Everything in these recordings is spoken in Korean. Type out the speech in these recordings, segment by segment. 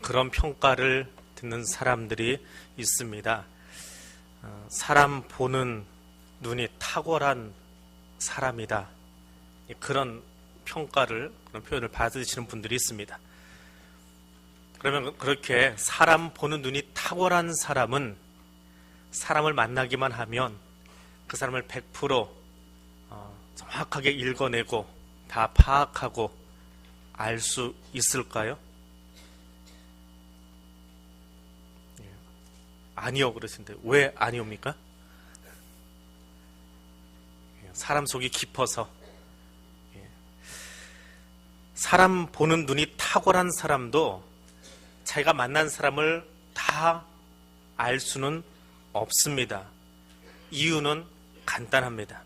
그런 평가를 듣는 사람들이 있습니다. 사람 보는 눈이 탁월한 사람이다. 그런 평가를, 그런 표현을 받으시는 분들이 있습니다. 그러면 그렇게 사람 보는 눈이 탁월한 사람은 사람을 만나기만 하면 그 사람을 100% 정확하게 읽어내고 다 파악하고 알 수 있을까요? 아니요 그러신데 왜 아니옵니까? 사람 속이 깊어서. 사람 보는 눈이 탁월한 사람도 자기가 만난 사람을 다 알 수는 없습니다. 이유는 간단합니다.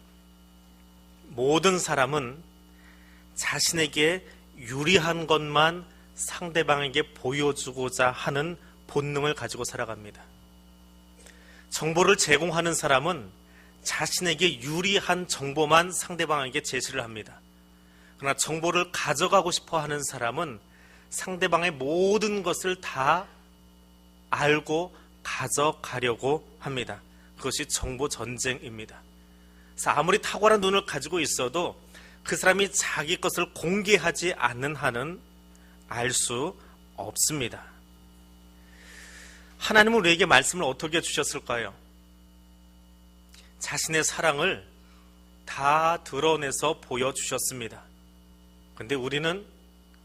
모든 사람은 자신에게 유리한 것만 상대방에게 보여주고자 하는 본능을 가지고 살아갑니다. 정보를 제공하는 사람은 자신에게 유리한 정보만 상대방에게 제시를 합니다. 그러나 정보를 가져가고 싶어 하는 사람은 상대방의 모든 것을 다 알고 가져가려고 합니다. 그것이 정보 전쟁입니다. 그래서 아무리 탁월한 눈을 가지고 있어도 그 사람이 자기 것을 공개하지 않는 한은 알 수 없습니다. 하나님은 우리에게 말씀을 어떻게 주셨을까요? 자신의 사랑을 다 드러내서 보여주셨습니다. 그런데 우리는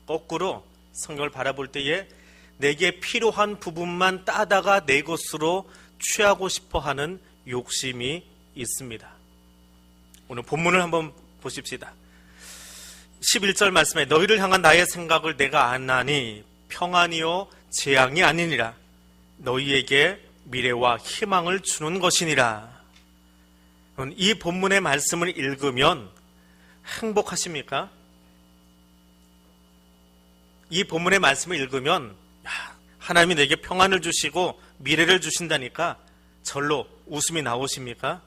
거꾸로 성경을 바라볼 때에 내게 필요한 부분만 따다가 내 것으로 취하고 싶어하는 욕심이 있습니다. 오늘 본문을 한번 보십시다. 11절 말씀에 너희를 향한 나의 생각을 내가 아나니 평안이요 재앙이 아니니라. 너희에게 미래와 희망을 주는 것이니라. 이 본문의 말씀을 읽으면 행복하십니까? 이 본문의 말씀을 읽으면 하나님이 내게 평안을 주시고 미래를 주신다니까 절로 웃음이 나오십니까?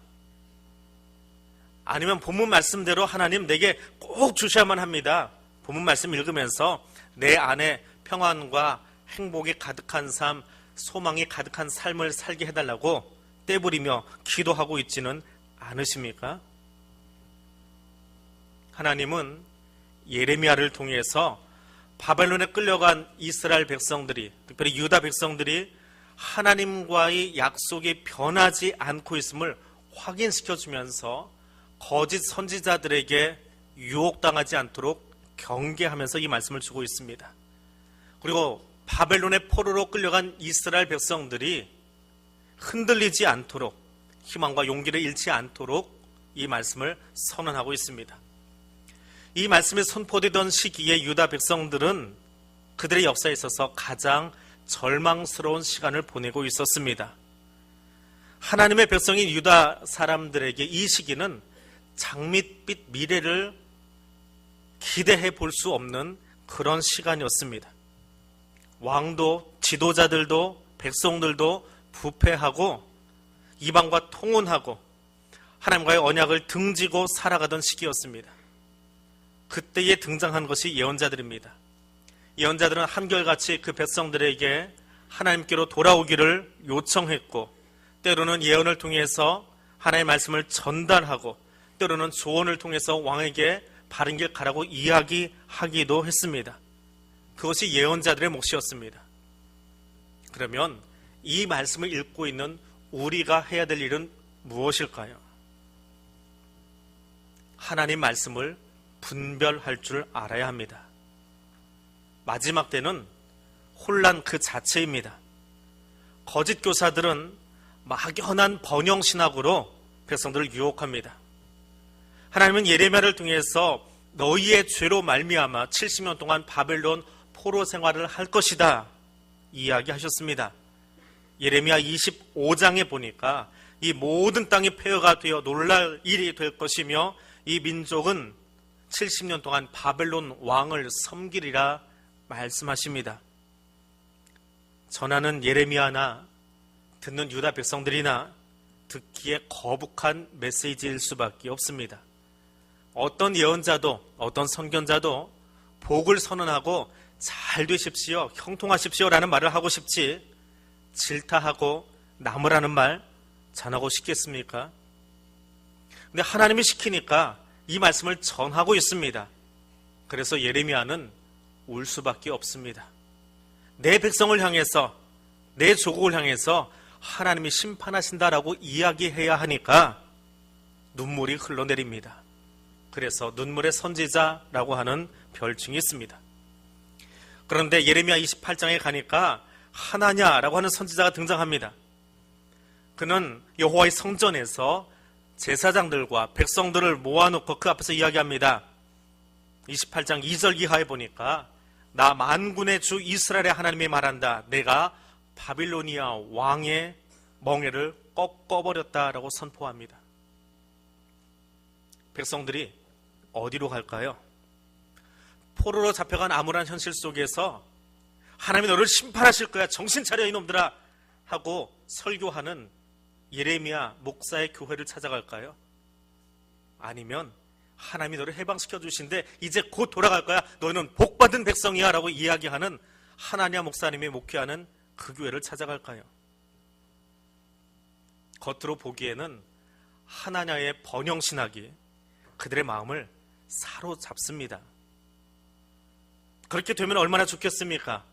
아니면 본문 말씀대로 하나님 내게 꼭 주셔야만 합니다. 본문 말씀 읽으면서 내 안에 평안과 행복이 가득한 삶, 소망이 가득한 삶을 살게 해달라고 떼부리며 기도하고 있지는 않으십니까? 하나님은 예레미야를 통해서 바벨론에 끌려간 이스라엘 백성들이, 특별히 유다 백성들이 하나님과의 약속이 변하지 않고 있음을 확인시켜주면서 거짓 선지자들에게 유혹당하지 않도록 경계하면서 이 말씀을 주고 있습니다. 그리고 바벨론의 포로로 끌려간 이스라엘 백성들이 흔들리지 않도록, 희망과 용기를 잃지 않도록 이 말씀을 선언하고 있습니다. 이 말씀이 선포되던 시기에 유다 백성들은 그들의 역사에 있어서 가장 절망스러운 시간을 보내고 있었습니다. 하나님의 백성인 유다 사람들에게 이 시기는 장밋빛 미래를 기대해 볼 수 없는 그런 시간이었습니다. 왕도, 지도자들도, 백성들도 부패하고 이방과 통혼하고 하나님과의 언약을 등지고 살아가던 시기였습니다. 그때에 등장한 것이 예언자들입니다. 예언자들은 한결같이 그 백성들에게 하나님께로 돌아오기를 요청했고, 때로는 예언을 통해서 하나님의 말씀을 전달하고, 때로는 조언을 통해서 왕에게 바른 길 가라고 이야기하기도 했습니다. 그것이 예언자들의 몫이었습니다. 그러면 이 말씀을 읽고 있는 우리가 해야 될 일은 무엇일까요? 하나님 말씀을 분별할 줄 알아야 합니다. 마지막 때는 혼란 그 자체입니다. 거짓 교사들은 막연한 번영신학으로 백성들을 유혹합니다. 하나님은 예레미야를 통해서 너희의 죄로 말미암아 70년 동안 바벨론 포로 생활을 할 것이다 이야기하셨습니다. 예레미야 25장에 보니까 이 모든 땅이 폐허가 되어 놀랄 일이 될 것이며 이 민족은 70년 동안 바벨론 왕을 섬기리라 말씀하십니다. 전하는 예레미야나 듣는 유다 백성들이나 듣기에 거북한 메시지일 수밖에 없습니다. 어떤 예언자도 어떤 선견자도 복을 선언하고 잘 되십시오, 형통하십시오라는 말을 하고 싶지 질타하고 나무라는 말 전하고 싶겠습니까? 근데 하나님이 시키니까 이 말씀을 전하고 있습니다. 그래서 예레미야는 울 수밖에 없습니다. 내 백성을 향해서, 내 조국을 향해서 하나님이 심판하신다라고 이야기해야 하니까 눈물이 흘러내립니다. 그래서 눈물의 선지자라고 하는 별칭이 있습니다. 그런데 예레미야 28장에 가니까 하나냐라고 하는 선지자가 등장합니다. 그는 여호와의 성전에서 제사장들과 백성들을 모아놓고 그 앞에서 이야기합니다. 28장 2절 이하에 보니까 나 만군의 주 이스라엘의 하나님이 말한다. 내가 바빌로니아 왕의 멍에를 꺾어버렸다라고 선포합니다. 백성들이 어디로 갈까요? 포로로 잡혀간 암울한 현실 속에서 하나님이 너를 심판하실 거야, 정신 차려 이놈들아 하고 설교하는 예레미야 목사의 교회를 찾아갈까요? 아니면 하나님이 너를 해방시켜 주신데 이제 곧 돌아갈 거야, 너는 복받은 백성이야 라고 이야기하는 하나냐 목사님이 목회하는 그 교회를 찾아갈까요? 겉으로 보기에는 하나냐의 번영신학이 그들의 마음을 사로잡습니다. 그렇게 되면 얼마나 좋겠습니까?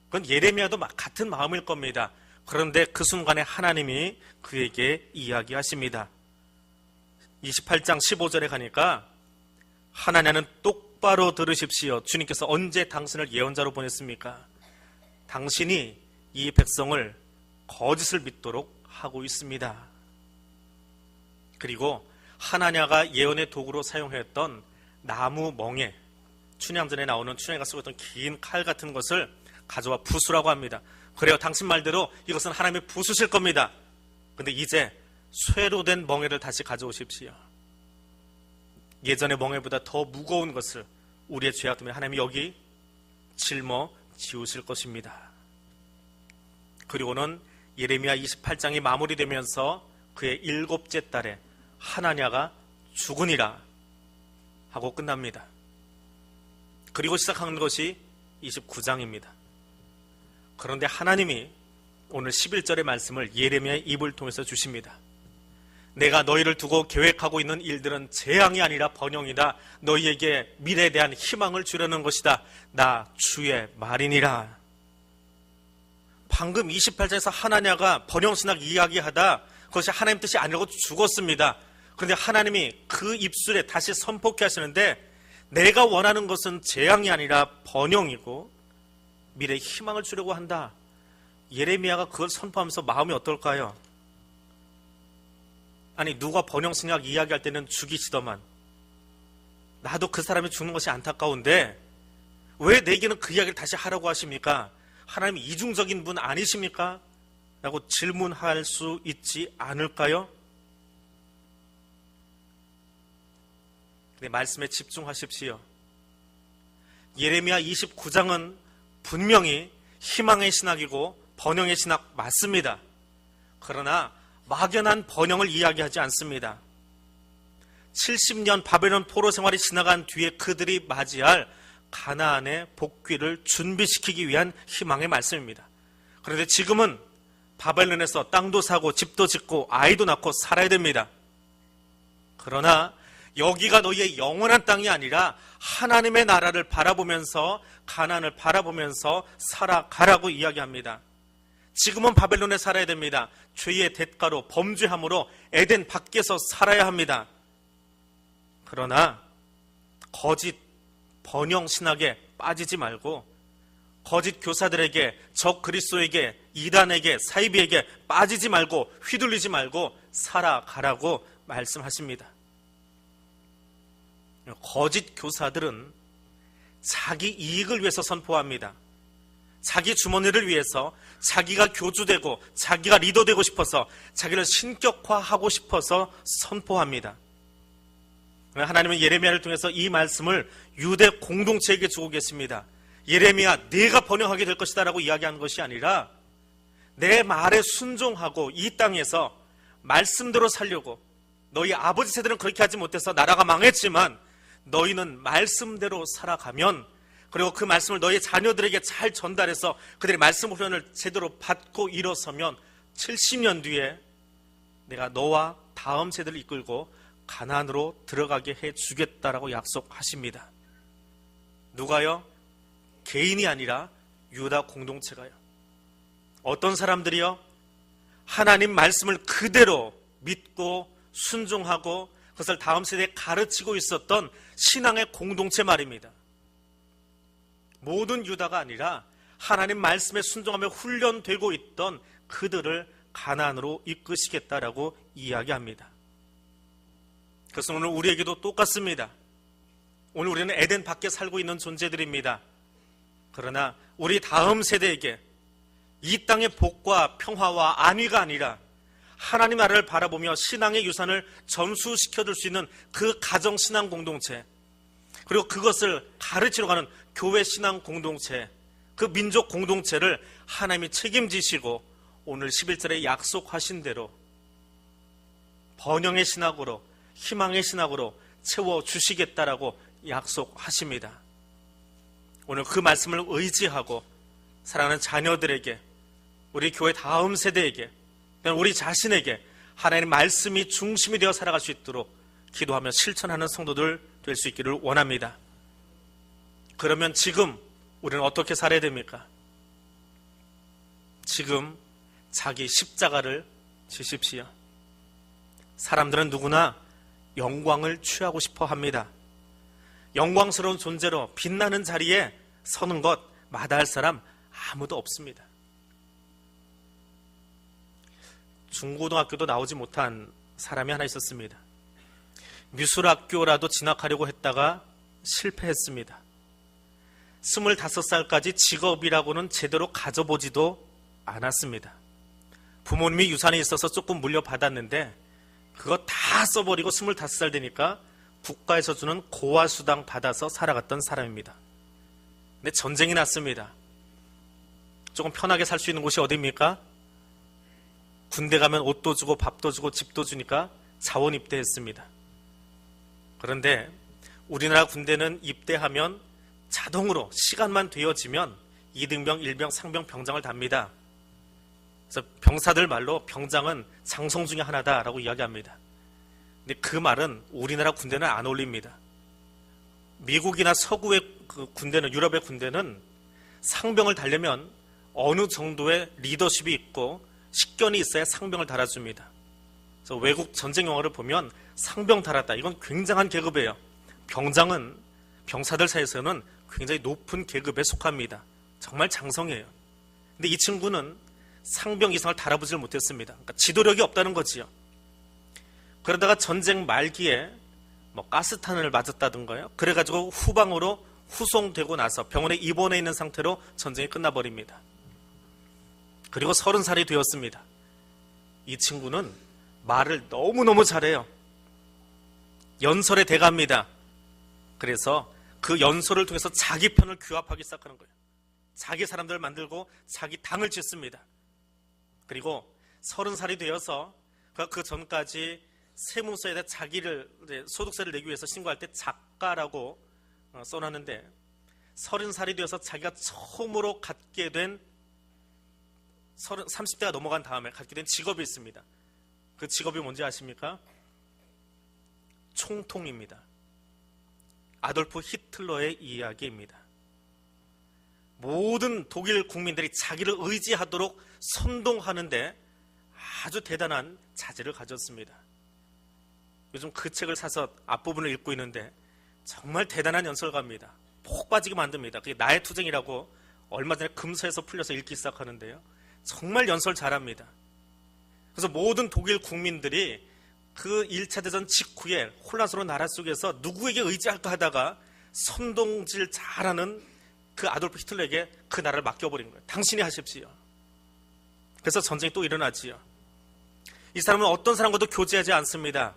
그건 예레미야도 같은 마음일 겁니다. 그런데 그 순간에 하나님이 그에게 이야기하십니다. 28장 15절에 가니까 하나냐는 똑바로 들으십시오. 주님께서 언제 당신을 예언자로 보냈습니까? 당신이 이 백성을 거짓을 믿도록 하고 있습니다. 그리고 하나냐가 예언의 도구로 사용했던 나무 멍에, 춘향전에 나오는 춘향이가 쓰고 있던 긴 칼 같은 것을 가져와 부수라고 합니다. 그래요, 당신 말대로 이것은 하나님이 부수실 겁니다. 근데 이제 쇠로 된 멍에를 다시 가져오십시오. 예전의 멍에보다 더 무거운 것을 우리의 죄악 때문에 하나님이 여기 짊어지우실 것입니다. 그리고는 예레미야 28장이 마무리되면서 그의 7째 달에 하나냐가 죽으니라 하고 끝납니다. 그리고 시작하는 것이 29장입니다. 그런데 하나님이 오늘 11절의 말씀을 예레미야의 입을 통해서 주십니다. 내가 너희를 두고 계획하고 있는 일들은 재앙이 아니라 번영이다. 너희에게 미래에 대한 희망을 주려는 것이다. 나 주의 말이니라. 방금 28장에서 하나냐가 번영신학 이야기하다 그것이 하나님 뜻이 아니라고 죽었습니다. 그런데 하나님이 그 입술에 다시 선포케 하시는데 내가 원하는 것은 재앙이 아니라 번영이고 미래에 희망을 주려고 한다. 예레미야가 그걸 선포하면서 마음이 어떨까요? 아니, 누가 번영신학 이야기할 때는 죽이시더만 나도 그 사람이 죽는 것이 안타까운데 왜 내게는 그 이야기를 다시 하라고 하십니까? 하나님이 이중적인 분 아니십니까? 라고 질문할 수 있지 않을까요? 근데 말씀에 집중하십시오. 예레미야 29장은 분명히 희망의 신학이고 번영의 신학 맞습니다. 그러나 막연한 번영을 이야기하지 않습니다. 70년 바벨론 포로 생활이 지나간 뒤에 그들이 맞이할 가나안의 복귀를 준비시키기 위한 희망의 말씀입니다. 그런데 지금은 바벨론에서 땅도 사고 집도 짓고 아이도 낳고 살아야 됩니다. 그러나 여기가 너희의 영원한 땅이 아니라 하나님의 나라를 바라보면서 가나안을 바라보면서 살아가라고 이야기합니다. 지금은 바벨론에 살아야 됩니다. 죄의 대가로 범죄함으로 에덴 밖에서 살아야 합니다. 그러나 거짓 번영 신학에 빠지지 말고 거짓 교사들에게, 적 그리스도에게, 이단에게, 사이비에게 빠지지 말고 휘둘리지 말고 살아가라고 말씀하십니다. 거짓 교사들은 자기 이익을 위해서 선포합니다. 자기 주머니를 위해서, 자기가 교주되고 자기가 리더되고 싶어서, 자기를 신격화하고 싶어서 선포합니다. 하나님은 예레미야를 통해서 이 말씀을 유대 공동체에게 주고 계십니다. 예레미야, 네가 번영하게 될 것이다 라고 이야기하는 것이 아니라 내 말에 순종하고 이 땅에서 말씀대로 살려고, 너희 아버지 세대는 그렇게 하지 못해서 나라가 망했지만 너희는 말씀대로 살아가면 그리고 그 말씀을 너희 자녀들에게 잘 전달해서 그들의 말씀 훈련을 제대로 받고 일어서면 70년 뒤에 내가 너와 다음 세대를 이끌고 가나안으로 들어가게 해주겠다라고 약속하십니다. 누가요? 개인이 아니라 유다 공동체가요. 어떤 사람들이요? 하나님 말씀을 그대로 믿고 순종하고 그것을 다음 세대에 가르치고 있었던 신앙의 공동체 말입니다. 모든 유다가 아니라 하나님 말씀에 순종하며 훈련되고 있던 그들을 가나안으로 이끄시겠다라고 이야기합니다. 그래서 오늘 우리에게도 똑같습니다. 오늘 우리는 에덴 밖에 살고 있는 존재들입니다. 그러나 우리 다음 세대에게 이 땅의 복과 평화와 안위가 아니라 하나님 나라를 바라보며 신앙의 유산을 전수시켜줄 수 있는 그 가정 신앙 공동체, 그리고 그것을 가르치러 가는 교회 신앙 공동체, 그 민족 공동체를 하나님이 책임지시고 오늘 11절에 약속하신 대로 번영의 신학으로, 희망의 신학으로 채워주시겠다라고 약속하십니다. 오늘 그 말씀을 의지하고 사랑하는 자녀들에게, 우리 교회 다음 세대에게, 우리 자신에게 하나님의 말씀이 중심이 되어 살아갈 수 있도록 기도하며 실천하는 성도들 될 수 있기를 원합니다. 그러면 지금 우리는 어떻게 살아야 됩니까? 지금 자기 십자가를 지십시오. 사람들은 누구나 영광을 취하고 싶어 합니다. 영광스러운 존재로 빛나는 자리에 서는 것 마다할 사람 아무도 없습니다. 중고등학교도 나오지 못한 사람이 하나 있었습니다. 미술학교라도 진학하려고 했다가 실패했습니다. 25살까지 직업이라고는 제대로 가져보지도 않았습니다. 부모님이 유산이 있어서 조금 물려받았는데 그거 다 써버리고 25살 되니까 국가에서 주는 고아수당 받아서 살아갔던 사람입니다. 근데 전쟁이 났습니다. 조금 편하게 살 수 있는 곳이 어디입니까? 군대 가면 옷도 주고 밥도 주고 집도 주니까 자원 입대했습니다. 그런데 우리나라 군대는 입대하면 자동으로 시간만 되어지면 이등병, 일병, 상병, 병장을 답니다. 그래서 병사들 말로 병장은 장성 중에 하나다라고 이야기합니다. 근데 그 말은 우리나라 군대는 안 어울립니다. 미국이나 서구의 그 군대는, 유럽의 군대는 상병을 달려면 어느 정도의 리더십이 있고 식견이 있어야 상병을 달아줍니다. 그래서 외국 전쟁 영화를 보면 상병 달았다, 이건 굉장한 계급이에요. 병장은 병사들 사이에서는 굉장히 높은 계급에 속합니다. 정말 장성이에요. 근데 이 친구는 상병 이상을 달아보질 못했습니다. 그러니까 지도력이 없다는 거지요. 그러다가 전쟁 말기에 가스탄을 맞았다든가요. 그래가지고 후방으로 후송되고 나서 병원에 입원해 있는 상태로 전쟁이 끝나버립니다. 그리고 30살이 되었습니다. 이 친구는 말을 너무너무 잘해요. 연설에 대가입니다. 그래서 그 연설을 통해서 자기 편을 규합하기 시작하는 거예요. 자기 사람들을 만들고 자기 당을 짓습니다. 그리고 30살이 되어서 그 전까지 세무서에다 자기를 소득세를 내기 위해서 신고할 때 작가라고 써놨는데 30살이 되어서 자기가 처음으로 갖게 된 30대가 넘어간 다음에 갖게 된 직업이 있습니다. 그 직업이 뭔지 아십니까? 총통입니다. 아돌프 히틀러의 이야기입니다. 모든 독일 국민들이 자기를 의지하도록 선동하는데 아주 대단한 자질을 가졌습니다. 요즘 그 책을 사서 앞부분을 읽고 있는데 정말 대단한 연설가입니다. 폭 빠지게 만듭니다. 그게 나의 투쟁이라고 얼마 전에 금서에서 풀려서 읽기 시작하는데요. 정말 연설 잘합니다. 그래서 모든 독일 국민들이 그 1차 대전 직후에 혼란스러운 나라 속에서 누구에게 의지할까 하다가 선동질 잘하는 그 아돌프 히틀러에게 그 나라를 맡겨버린 거예요. 당신이 하십시오. 그래서 전쟁이 또 일어나지요. 이 사람은 어떤 사람과도 교제하지 않습니다.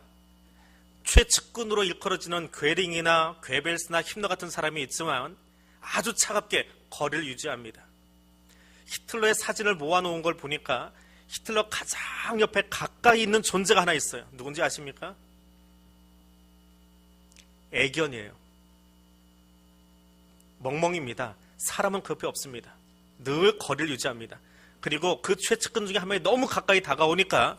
최측근으로 일컬어지는 괴링이나 괴벨스나 힘러 같은 사람이 있지만 아주 차갑게 거리를 유지합니다. 히틀러의 사진을 모아놓은 걸 보니까 히틀러 가장 옆에 가까이 있는 존재가 하나 있어요. 누군지 아십니까? 애견이에요. 멍멍입니다. 사람은 그 옆에 없습니다. 늘 거리를 유지합니다. 그리고 그 최측근 중에 한 명이 너무 가까이 다가오니까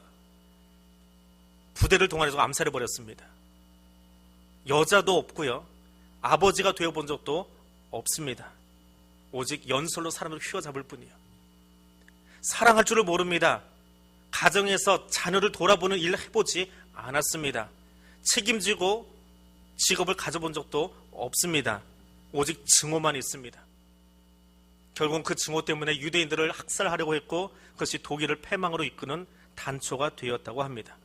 부대를 동원해서 암살해버렸습니다. 여자도 없고요. 아버지가 되어본 적도 없습니다. 오직 연설로 사람을 휘어잡을 뿐이에요. 사랑할 줄을 모릅니다. 가정에서 자녀를 돌아보는 일을 해보지 않았습니다. 책임지고 직업을 가져본 적도 없습니다. 오직 증오만 있습니다. 결국은 그 증오 때문에 유대인들을 학살하려고 했고 그것이 독일을 패망으로 이끄는 단초가 되었다고 합니다.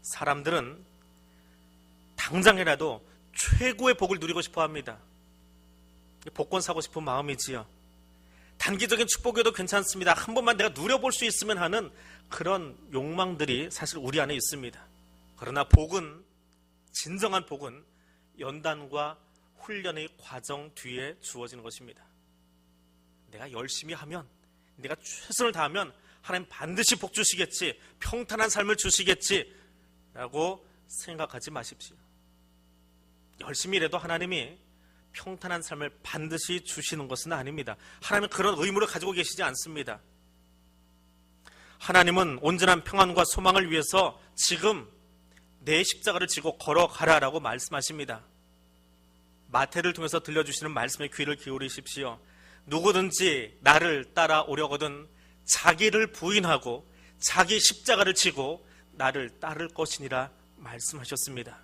사람들은 당장이라도 최고의 복을 누리고 싶어 합니다. 복권 사고 싶은 마음이지요. 단기적인 축복이어도 괜찮습니다. 한 번만 내가 누려볼 수 있으면 하는 그런 욕망들이 사실 우리 안에 있습니다. 그러나 복은, 진정한 복은 연단과 훈련의 과정 뒤에 주어지는 것입니다. 내가 열심히 하면, 내가 최선을 다하면 하나님 반드시 복 주시겠지, 평탄한 삶을 주시겠지 라고 생각하지 마십시오. 열심히 일해도 하나님이 평탄한 삶을 반드시 주시는 것은 아닙니다. 하나님은 그런 의무를 가지고 계시지 않습니다. 하나님은 온전한 평안과 소망을 위해서 지금 내 십자가를 지고 걸어가라라고 말씀하십니다. 마태를 통해서 들려주시는 말씀에 귀를 기울이십시오. 누구든지 나를 따라오려거든 자기를 부인하고 자기 십자가를 지고 나를 따를 것이니라 말씀하셨습니다.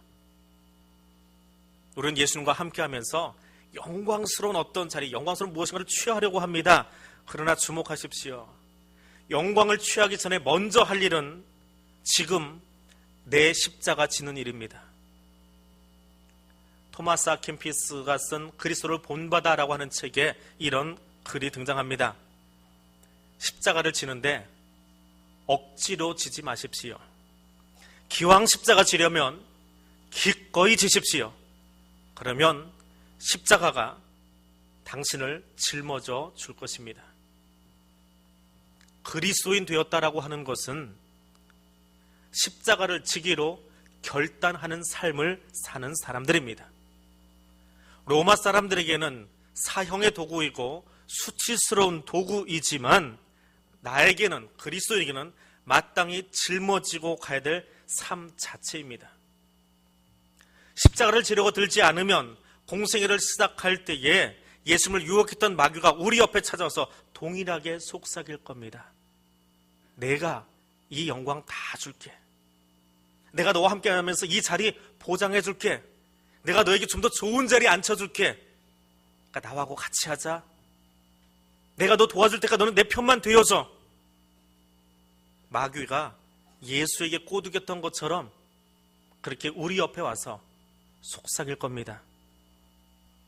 우리는 예수님과 함께하면서 영광스러운 어떤 자리, 영광스러운 무엇인가를 취하려고 합니다. 그러나 주목하십시오. 영광을 취하기 전에 먼저 할 일은 지금 내 십자가 지는 일입니다. 토마스 아킨피스가 쓴 그리스도를 본받아라고 하는 책에 이런 글이 등장합니다. 십자가를 지는데 억지로 지지 마십시오. 기왕 십자가 지려면 기꺼이 지십시오. 그러면 십자가가 당신을 짊어져 줄 것입니다. 그리스도인 되었다라고 하는 것은 십자가를 지기로 결단하는 삶을 사는 사람들입니다. 로마 사람들에게는 사형의 도구이고 수치스러운 도구이지만 나에게는, 그리스도에게는 마땅히 짊어지고 가야 될 삶 자체입니다. 십자가를 지려고 들지 않으면 공생애를 시작할 때에 예수님을 유혹했던 마귀가 우리 옆에 찾아와서 동일하게 속삭일 겁니다. 내가 이 영광 다 줄게. 내가 너와 함께 하면서 이 자리 보장해 줄게. 내가 너에게 좀 더 좋은 자리에 앉혀줄게. 그러니까 나하고 같이 하자. 내가 너 도와줄 때까지 너는 내 편만 되어줘. 마귀가 예수에게 꼬드겼던 것처럼 그렇게 우리 옆에 와서 속삭일 겁니다.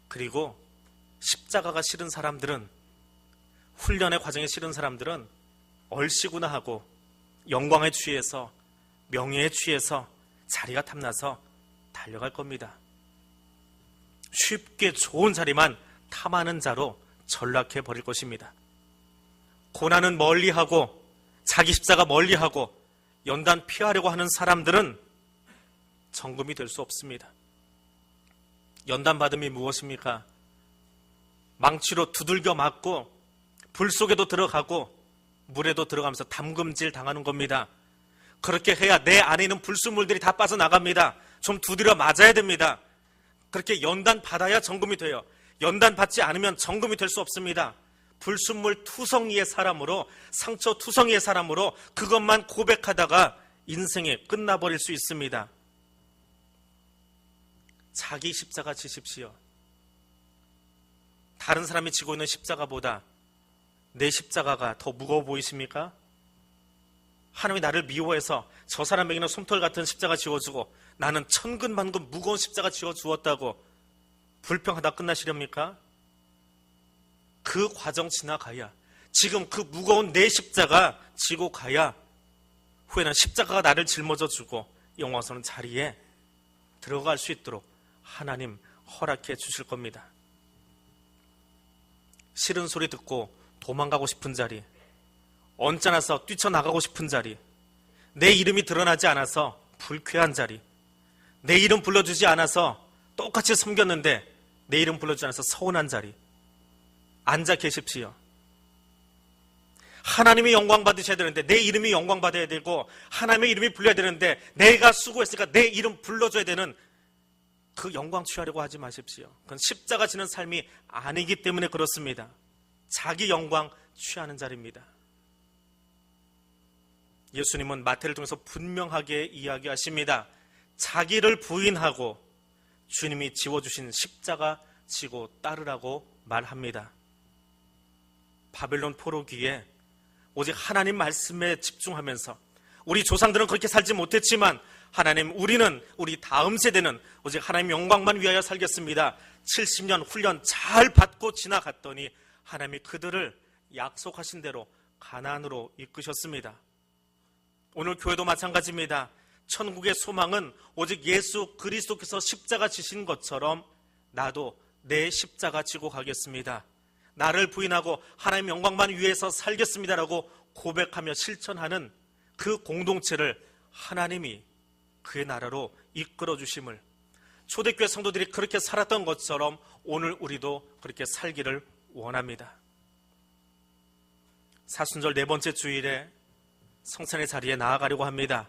그리고 십자가가 싫은 사람들은, 훈련의 과정에 싫은 사람들은 얼씨구나 하고 영광에 취해서, 명예에 취해서, 자리가 탐나서 달려갈 겁니다. 쉽게 좋은 자리만 탐하는 자로 전락해 버릴 것입니다. 고난은 멀리하고 자기 십자가 멀리하고 연단 피하려고 하는 사람들은 정금이 될 수 없습니다. 연단 받음이 무엇입니까? 망치로 두들겨 맞고 불 속에도 들어가고 물에도 들어가면서 담금질 당하는 겁니다. 그렇게 해야 내 안에 있는 불순물들이 다 빠져나갑니다. 좀 두드려 맞아야 됩니다. 그렇게 연단 받아야 정금이 돼요. 연단 받지 않으면 정금이 될 수 없습니다. 불순물 투성이의 사람으로, 상처 투성이의 사람으로 그것만 고백하다가 인생이 끝나버릴 수 있습니다. 자기 십자가 지십시오. 다른 사람이 지고 있는 십자가보다 내 십자가가 더 무거워 보이십니까? 하나님이 나를 미워해서 저 사람에게는 솜털 같은 십자가 지워주고 나는 천근만근 무거운 십자가 지워주었다고 불평하다 끝나시렵니까? 그 과정 지나가야, 지금 그 무거운 내 십자가 지고 가야 후에는 십자가가 나를 짊어져 주고 영광스러운 자리에 들어갈 수 있도록 하나님 허락해 주실 겁니다. 싫은 소리 듣고 도망가고 싶은 자리, 언짢아서 뛰쳐나가고 싶은 자리, 내 이름이 드러나지 않아서 불쾌한 자리, 내 이름 불러주지 않아서 똑같이 섬겼는데 내 이름 불러주지 않아서 서운한 자리 앉아 계십시오. 하나님이 영광 받으셔야 되는데 내 이름이 영광 받아야 되고 하나님의 이름이 불려야 되는데 내가 수고했으니까 내 이름 불러줘야 되는 그 영광 취하려고 하지 마십시오. 그건 십자가 지는 삶이 아니기 때문에 그렇습니다. 자기 영광 취하는 자리입니다. 예수님은 마태를 통해서 분명하게 이야기하십니다. 자기를 부인하고 주님이 지워주신 십자가 지고 따르라고 말합니다. 바벨론 포로기에 오직 하나님 말씀에 집중하면서 우리 조상들은 그렇게 살지 못했지만 하나님, 우리는 우리 다음 세대는 오직 하나님 영광만 위하여 살겠습니다. 70년 훈련 잘 받고 지나갔더니 하나님이 그들을 약속하신 대로 가나안으로 이끄셨습니다. 오늘 교회도 마찬가지입니다. 천국의 소망은 오직 예수 그리스도께서 십자가 지신 것처럼 나도 내 십자가 지고 가겠습니다. 나를 부인하고 하나님 영광만 위해서 살겠습니다라고 고백하며 실천하는 그 공동체를 하나님이 그의 나라로 이끌어 주심을, 초대교회 성도들이 그렇게 살았던 것처럼 오늘 우리도 그렇게 살기를 원합니다. 사순절 네 번째 주일에 성찬의 자리에 나아가려고 합니다.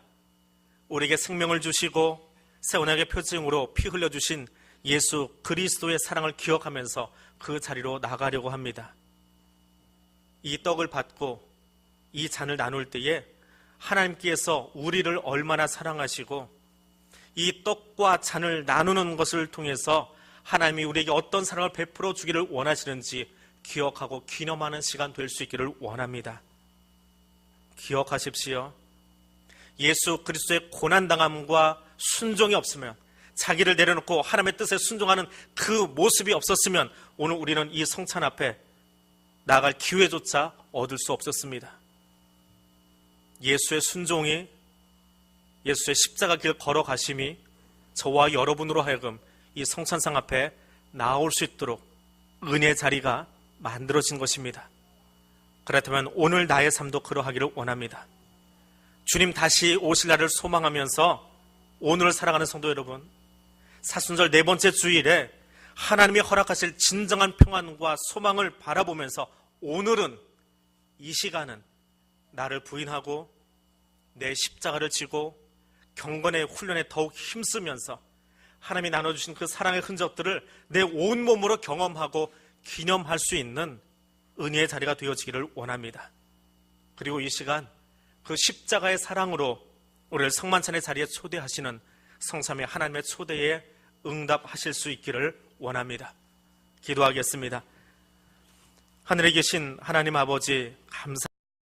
우리에게 생명을 주시고 새 언약의 표징으로 피 흘려주신 예수 그리스도의 사랑을 기억하면서 그 자리로 나가려고 합니다. 이 떡을 받고 이 잔을 나눌 때에 하나님께서 우리를 얼마나 사랑하시고 이 떡과 잔을 나누는 것을 통해서 하나님이 우리에게 어떤 사랑을 베풀어 주기를 원하시는지 기억하고 기념하는 시간 될 수 있기를 원합니다. 기억하십시오. 예수 그리스도의 고난당함과 순종이 없으면, 자기를 내려놓고 하나님의 뜻에 순종하는 그 모습이 없었으면 오늘 우리는 이 성찬 앞에 나아갈 기회조차 얻을 수 없었습니다. 예수의 순종이, 예수의 십자가 길 걸어가심이 저와 여러분으로 하여금 이 성찬상 앞에 나올 수 있도록 은혜의 자리가 만들어진 것입니다. 그렇다면 오늘 나의 삶도 그러하기를 원합니다. 주님 다시 오실 날을 소망하면서 오늘을 살아가는 성도 여러분, 사순절 네 번째 주일에 하나님이 허락하실 진정한 평안과 소망을 바라보면서 오늘은, 이 시간은 나를 부인하고 내 십자가를 지고 경건의 훈련에 더욱 힘쓰면서 하나님이 나눠주신 그 사랑의 흔적들을 내 온몸으로 경험하고 기념할 수 있는 은혜의 자리가 되어지기를 원합니다. 그리고 이 시간 그 십자가의 사랑으로 우리를 성만찬의 자리에 초대하시는 성삼위 하나님의 초대에 응답하실 수 있기를 원합니다. 기도하겠습니다. 하늘에 계신 하나님 아버지, 감사합니다.